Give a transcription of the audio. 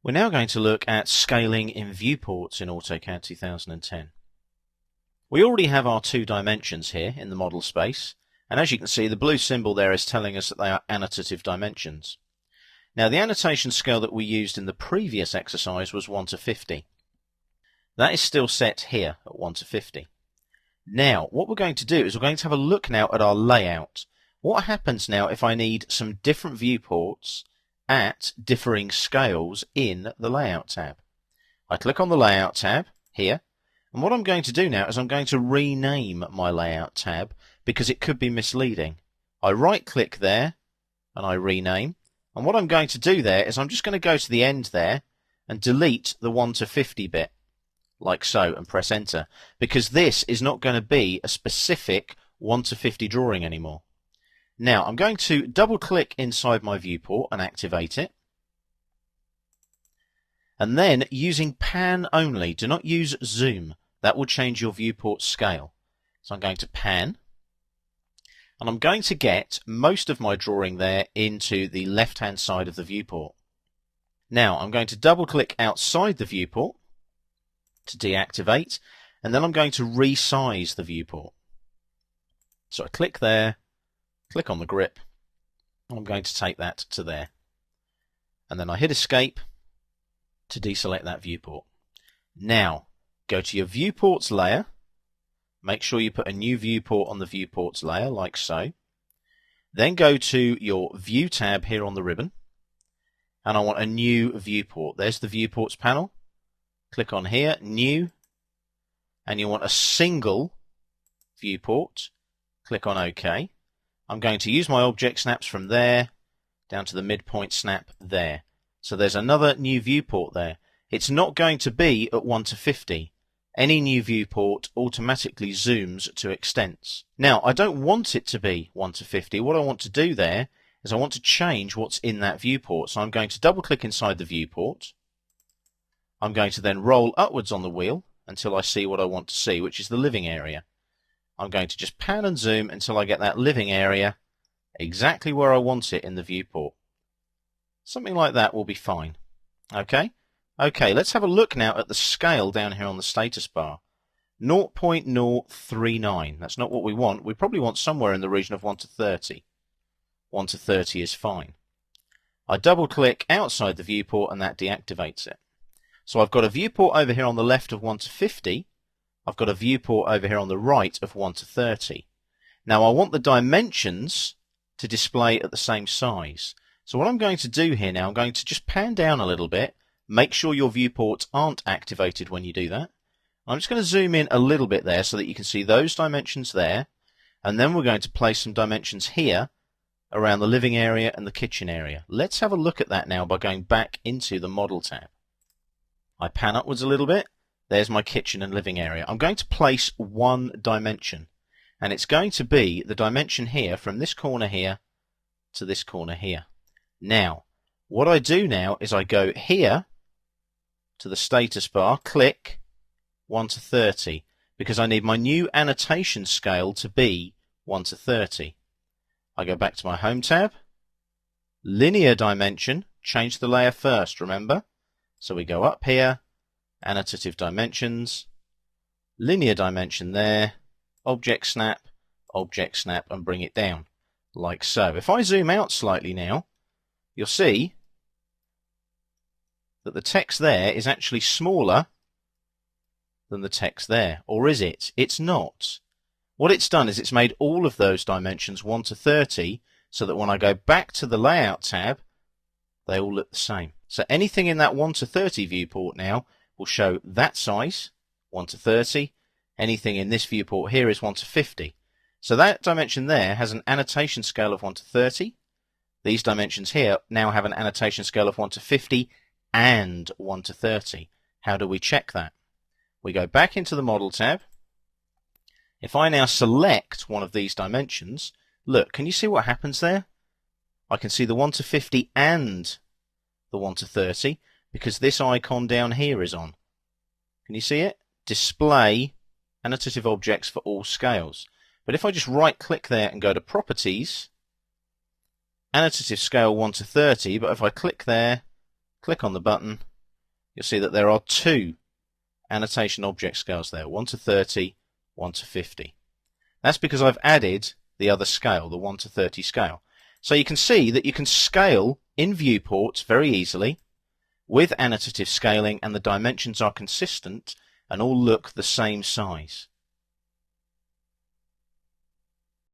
We're now going to look at scaling in viewports in AutoCAD 2010. We already have our two dimensions here in the model space, and as you can see the blue symbol there is telling us that they are annotative dimensions. Now the annotation scale that we used in the previous exercise was 1:50. That is still set here at 1:50. Now what we're going to do is we're going to have a look now at our layout. What happens now if I need some different viewports at differing scales in the Layout tab? I click on the Layout tab here, and what I'm going to do now is I'm going to rename my Layout tab because it could be misleading. I right click there and I rename, and what I'm going to do there is I'm just going to go to the end there and delete the 1:50 bit like so and press enter, because this is not going to be a specific 1:50 drawing anymore. Now I'm going to double click inside my viewport and activate it, and then using pan only, do not use zoom, that will change your viewport scale. So I'm going to pan, and I'm going to get most of my drawing there into the left hand side of the viewport. Now I'm going to double click outside the viewport to deactivate, and then I'm going to resize the viewport. So I click there, click on the grip, I'm going to take that to there, and then I hit escape to deselect that viewport. Now go to your viewports layer, make sure you put a new viewport on the viewports layer like so, then go to your view tab here on the ribbon, and I want a new viewport. There's the viewports panel, click on here, new, and you want a single viewport, click on OK. I'm going to use my object snaps from there down to the midpoint snap there. So there's another new viewport there. It's not going to be at 1:50. Any new viewport automatically zooms to extents. Now I don't want it to be 1:50. What I want to do there is I want to change what's in that viewport. So I'm going to double click inside the viewport. I'm going to then roll upwards on the wheel until I see what I want to see, which is the living area. I'm going to just pan and zoom until I get that living area exactly where I want it in the viewport. Something like that will be fine. Okay, let's have a look now at the scale down here on the status bar. 0.039. That's not what we want. We probably want somewhere in the region of 1:30. 1:30 is fine. I double click outside the viewport and that deactivates it. So I've got a viewport over here on the left of 1:50. I've got a viewport over here on the right of 1:30. Now I want the dimensions to display at the same size. So what I'm going to do here now, I'm going to just pan down a little bit, make sure your viewports aren't activated when you do that. I'm just going to zoom in a little bit there so that you can see those dimensions there, and then we're going to place some dimensions here around the living area and the kitchen area. Let's have a look at that now by going back into the model tab. I pan upwards a little bit. There's my kitchen and living area. I'm going to place one dimension, and it's going to be the dimension here from this corner here to this corner here. Now, what I do now is I go here to the status bar, click 1:30, because I need my new annotation scale to be 1:30. I go back to my home tab, linear dimension, change the layer first, remember? So we go up here, annotative dimensions, linear dimension there, object snap, and bring it down, like so. If I zoom out slightly now, you'll see that the text there is actually smaller than the text there. Or is it? It's not. What it's done is it's made all of those dimensions 1:30, so that when I go back to the Layout tab, they all look the same. So anything in that 1:30 viewport now will show that size, 1:30. Anything in this viewport here is 1:50. So that dimension there has an annotation scale of 1:30. These dimensions here now have an annotation scale of 1:50 and 1:30. How do we check that? We go back into the Model tab. If I now select one of these dimensions, look, can you see what happens there? I can see the 1:50 and the 1:30 because this icon down here is on. Can you see it? Display annotative objects for all scales. But if I just right click there and go to Properties, annotative scale 1:30, but if I click there, click on the button, you'll see that there are two annotation object scales there, 1 to 30, 1 to 50. That's because I've added the other scale, the 1 to 30 scale. So you can see that you can scale in Viewports very easily with annotative scaling, and the dimensions are consistent and all look the same size.